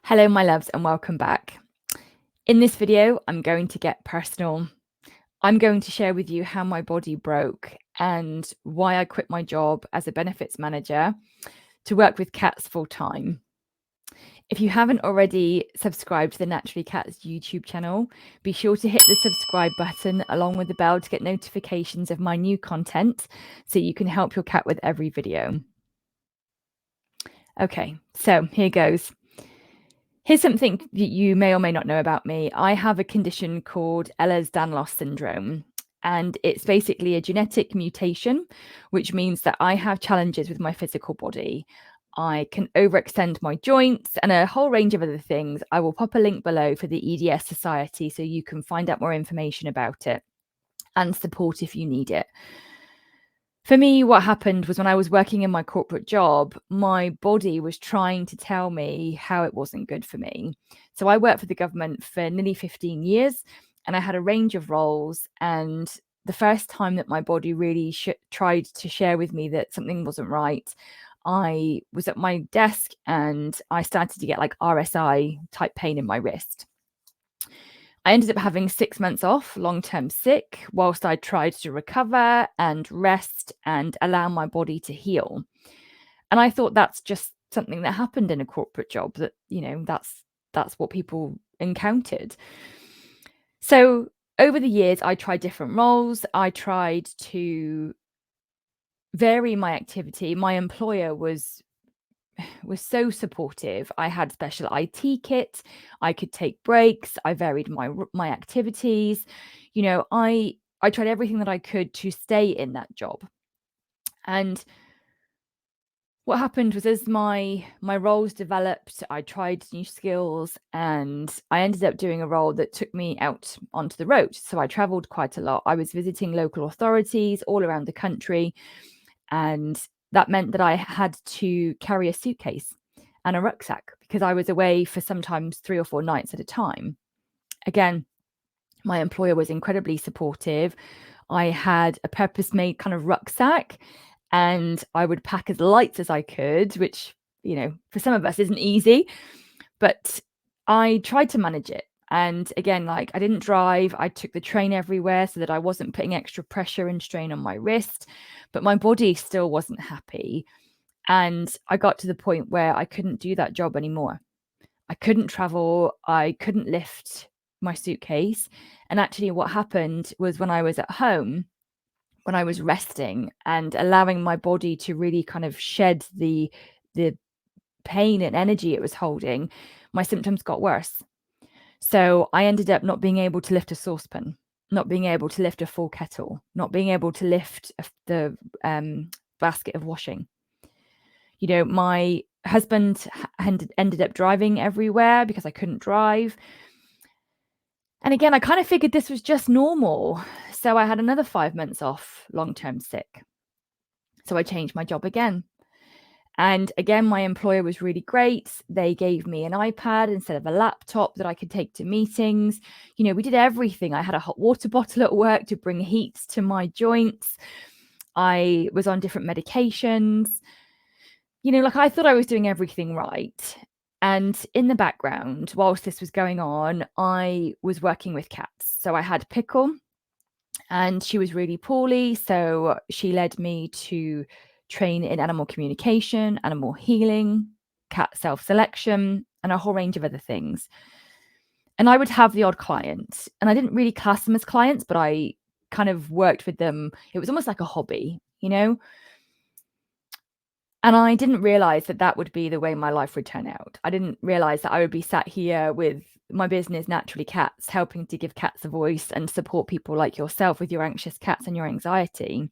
Hello, my loves, and welcome back. In this video, I'm going to get personal. I'm going to share with you how my body broke and why I quit my job as a benefits manager to work with cats full time. If you haven't already subscribed to the Naturally Cats YouTube channel, be sure to hit the subscribe button along with the bell to get notifications of my new content so you can help your cat with every video. Okay, so here goes. Here's something that you may or may not know about me. I have a condition called Ehlers-Danlos syndrome, and it's basically a genetic mutation, which means that I have challenges with my physical body. I can overextend my joints and a whole range of other things. I will pop a link below for the EDS Society so you can find out more information about it and support if you need it. For me, what happened was when I was working in my corporate job, my body was trying to tell me how it wasn't good for me. So I worked for the government for nearly 15 years and I had a range of roles. And the first time that my body really tried to share with me that something wasn't right, I was at my desk and I started to get like RSI type pain in my wrist. I ended up having 6 months off, long-term sick, whilst I tried to recover and rest and allow my body to heal. And I thought that's just something that happened in a corporate job, that, that's what people encountered. So over the years, I tried different roles. I tried to vary my activity. My employer was so supportive. I had special IT kit. I could take breaks. I varied my activities. I tried everything that I could to stay in that job. And what happened was, as my roles developed, I tried new skills and I ended up doing a role that took me out onto the road. So I traveled quite a lot. I was visiting local authorities all around the country, and that meant that I had to carry a suitcase and a rucksack because I was away for sometimes 3 or 4 nights at a time. Again, my employer was incredibly supportive. I had a purpose-made kind of rucksack and I would pack as light as I could, which, for some of us isn't easy, but I tried to manage it. And again, I didn't drive. I took the train everywhere so that I wasn't putting extra pressure and strain on my wrist, but my body still wasn't happy. And I got to the point where I couldn't do that job anymore. I couldn't travel. I couldn't lift my suitcase. And actually what happened was, when I was at home, when I was resting and allowing my body to really kind of shed the pain and energy it was holding, my symptoms got worse. So I ended up not being able to lift a saucepan, not being able to lift a full kettle, not being able to lift the basket of washing. My husband ended up driving everywhere because I couldn't drive. And again, I kind of figured this was just normal. So I had another 5 months off, long-term sick. So I changed my job again. And again, my employer was really great. They gave me an iPad instead of a laptop that I could take to meetings. We did everything. I had a hot water bottle at work to bring heat to my joints. I was on different medications. I thought I was doing everything right. And in the background, whilst this was going on, I was working with cats. So I had Pickle, and she was really poorly. So she led me to train in animal communication, animal healing, cat self-selection, and a whole range of other things. And I would have the odd client, and I didn't really class them as clients, but I kind of worked with them. It was almost like a hobby, And I didn't realize that that would be the way my life would turn out. I didn't realize that I would be sat here with my business, Naturally Cats, helping to give cats a voice and support people like yourself with your anxious cats and your anxiety.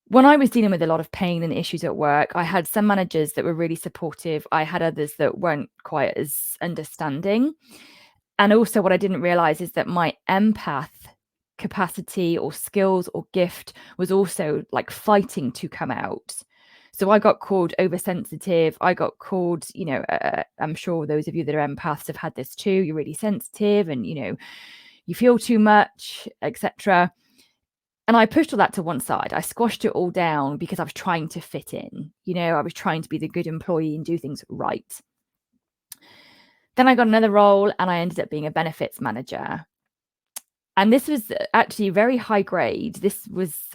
When I was dealing with a lot of pain and issues at work, I had some managers that were really supportive. I had others that weren't quite as understanding. And also what I didn't realize is that my empath capacity or skills or gift was also fighting to come out. So I got called oversensitive. I got called, I'm sure those of you that are empaths have had this too. You're really sensitive and, you feel too much, etc. And I pushed all that to one side. I squashed it all down because I was trying to fit in. I was trying to be the good employee and do things right. Then I got another role and I ended up being a benefits manager. And this was actually very high grade.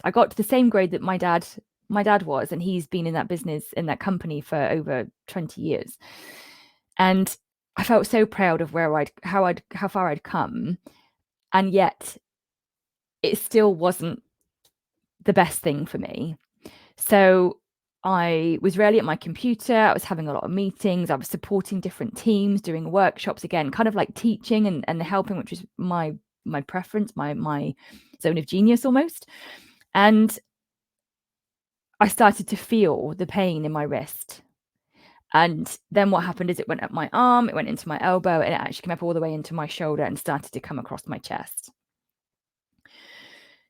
I got to the same grade that my dad was, and he's been in that business, in that company for over 20 years. And I felt so proud of how far I'd come. And yet it still wasn't the best thing for me. So I was rarely at my computer. I was having a lot of meetings. I was supporting different teams, doing workshops, again, kind of like teaching and helping, which was my preference, my zone of genius almost. And I started to feel the pain in my wrist. And then what happened is it went up my arm, it went into my elbow, and it actually came up all the way into my shoulder and started to come across my chest.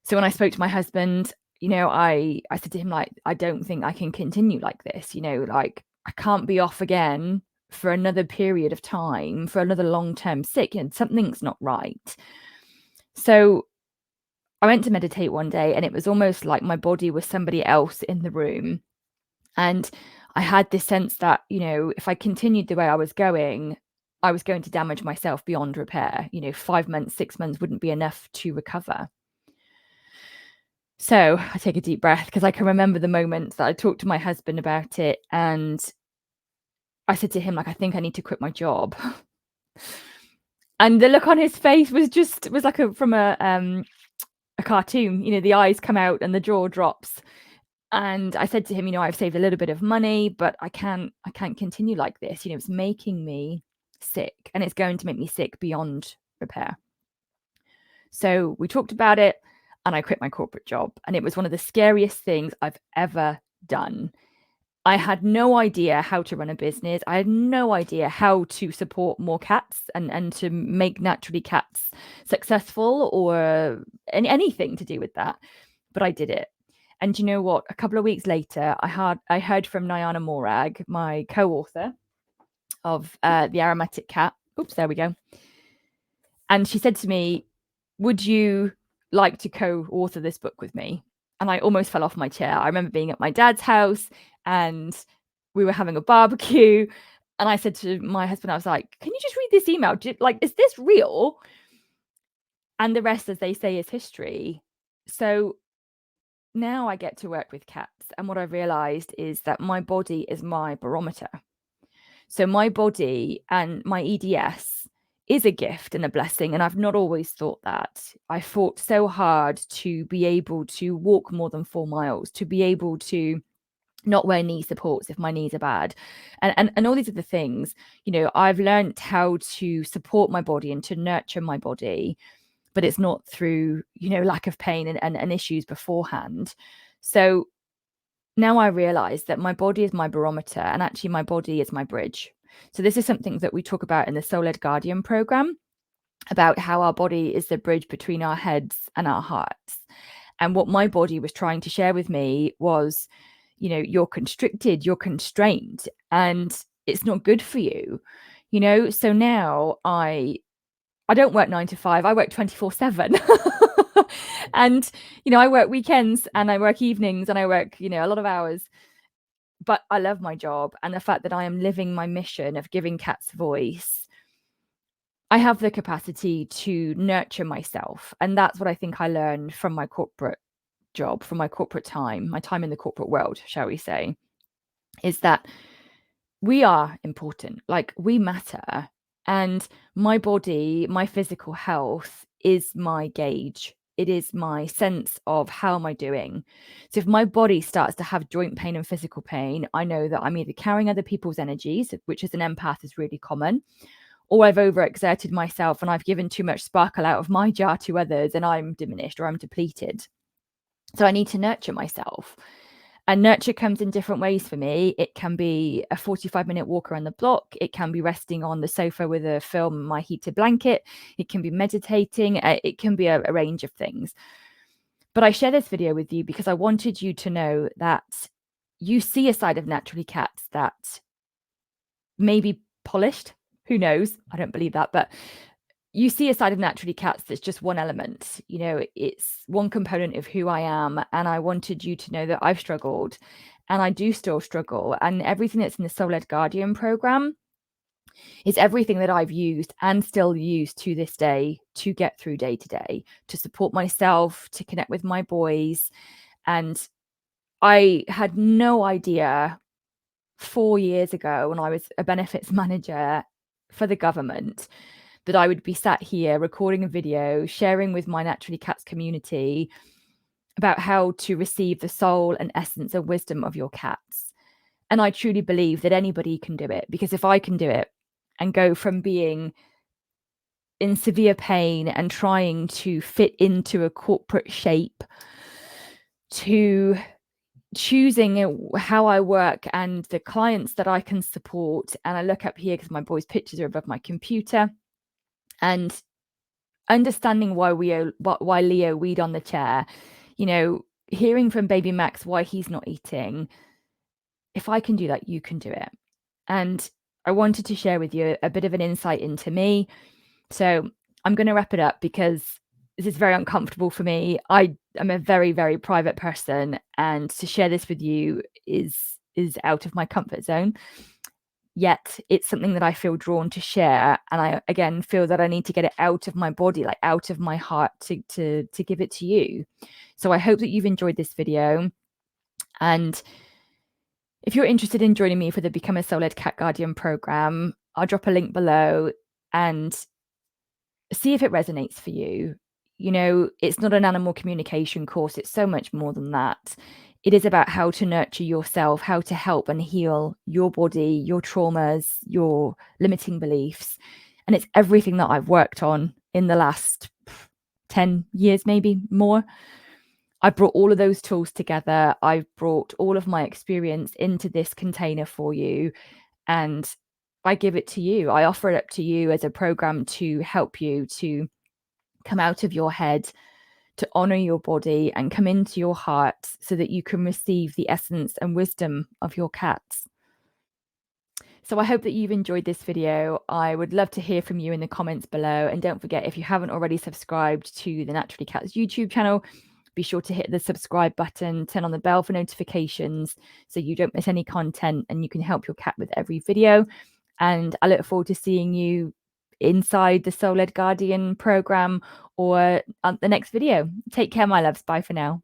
So when I spoke to my husband, I said to him, like, I don't think I can continue like this, like I can't be off again for another period of time, for another long-term sick, something's not right. So I went to meditate one day, and it was almost like my body was somebody else in the room. And I had this sense that, if I continued the way I was going to damage myself beyond repair. 5 months, 6 months wouldn't be enough to recover. So I take a deep breath, because I can remember the moments that I talked to my husband about it. And I said to him, like, I think I need to quit my job. And the look on his face was like from a cartoon, the eyes come out and the jaw drops. And I said to him, I've saved a little bit of money, but I can't continue like this. It's making me sick, and it's going to make me sick beyond repair. So we talked about it, and I quit my corporate job. And it was one of the scariest things I've ever done. I had no idea how to run a business. I had no idea how to support more cats and to make Naturally Cats successful, or anything to do with that. But I did it. And you know what? A couple of weeks later, I heard from Nyana Morag, my co-author of The Aromatic Cat. Oops, there we go. And she said to me, would you like to co-author this book with me? And I almost fell off my chair. I remember being at my dad's house, and we were having a barbecue. And I said to my husband, I was like, can you just read this email? Is this real? And the rest, as they say, is history. So now I get to work with cats. And what I've realized is that my body is my barometer. So my body and my EDS is a gift and a blessing. And I've not always thought that. I fought so hard to be able to walk more than 4 miles, to be able to not wear knee supports if my knees are bad. And all these other things, I've learned how to support my body and to nurture my body, but it's not through, lack of pain and issues beforehand. So now I realize that my body is my barometer, and actually my body is my bridge. So this is something that we talk about in the Soul-Led Guardian program, about how our body is the bridge between our heads and our hearts. And what my body was trying to share with me was, you're constricted, you're constrained, and it's not good for you. So now I don't work 9 to 5, I work 24/7. And, I work weekends and I work evenings and I work, a lot of hours. But I love my job, and the fact that I am living my mission of giving cats voice, I have the capacity to nurture myself. And that's what I think I learned from my corporate job, from my corporate time, my time in the corporate world, shall we say, is that we are important, like we matter. And my body, my physical health is my gauge. It is my sense of how am I doing. So if my body starts to have joint pain and physical pain, I know that I'm either carrying other people's energies, which as an empath is really common, or I've overexerted myself and I've given too much sparkle out of my jar to others and I'm diminished or I'm depleted. So I need to nurture myself. And nurture comes in different ways for me. It can be a 45-minute walk around the block. It can be resting on the sofa with a film and my heated blanket. It can be meditating. It can be a range of things. But I share this video with you because I wanted you to know that you see a side of Naturally Cats that may be polished. Who knows? I don't believe that. But you see a side of Naturally Cats that's just one element. It's one component of who I am. And I wanted you to know that I've struggled, and I do still struggle. And everything that's in the Soul-Led Guardian program It's everything that I've used and still use to this day to get through day to day, to support myself, to connect with my boys. And I had no idea 4 years ago, when I was a benefits manager for the government, that I would be sat here recording a video, sharing with my Naturally Cats community about how to receive the soul and essence and wisdom of your cats. And I truly believe that anybody can do it, because if I can do it and go from being in severe pain and trying to fit into a corporate shape to choosing how I work and the clients that I can support. And I look up here because my boys' pictures are above my computer, and understanding why Leo weed on the chair, hearing from baby Max why he's not eating. If I can do that, you can do it. And I wanted to share with you a bit of an insight into me. So I'm going to wrap it up because this is very uncomfortable for me. I am a very, very private person, and to share this with you is out of my comfort zone. Yet it's something that I feel drawn to share, and I again feel that I need to get it out of my body, like out of my heart, to give it to you. So I hope that you've enjoyed this video, and if you're interested in joining me for the Become a Soul-Led Cat Guardian program, I'll drop a link below and see if it resonates for you. It's not an animal communication course. It's so much more than that. It is about how to nurture yourself, how to help and heal your body, your traumas, your limiting beliefs. And it's everything that I've worked on in the last 10 years, maybe more. I brought all of those tools together. I've brought all of my experience into this container for you, and I give it to you. I offer it up to you as a program to help you to come out of your head, to honor your body and come into your heart so that you can receive the essence and wisdom of your cats. So I hope that you've enjoyed this video. I would love to hear from you in the comments below. And don't forget, if you haven't already subscribed to the Naturally Cats YouTube channel, be sure to hit the subscribe button, turn on the bell for notifications so you don't miss any content and you can help your cat with every video. And I look forward to seeing you inside the Soul-Led Guardian program or on the next video. Take care, my loves. Bye for now.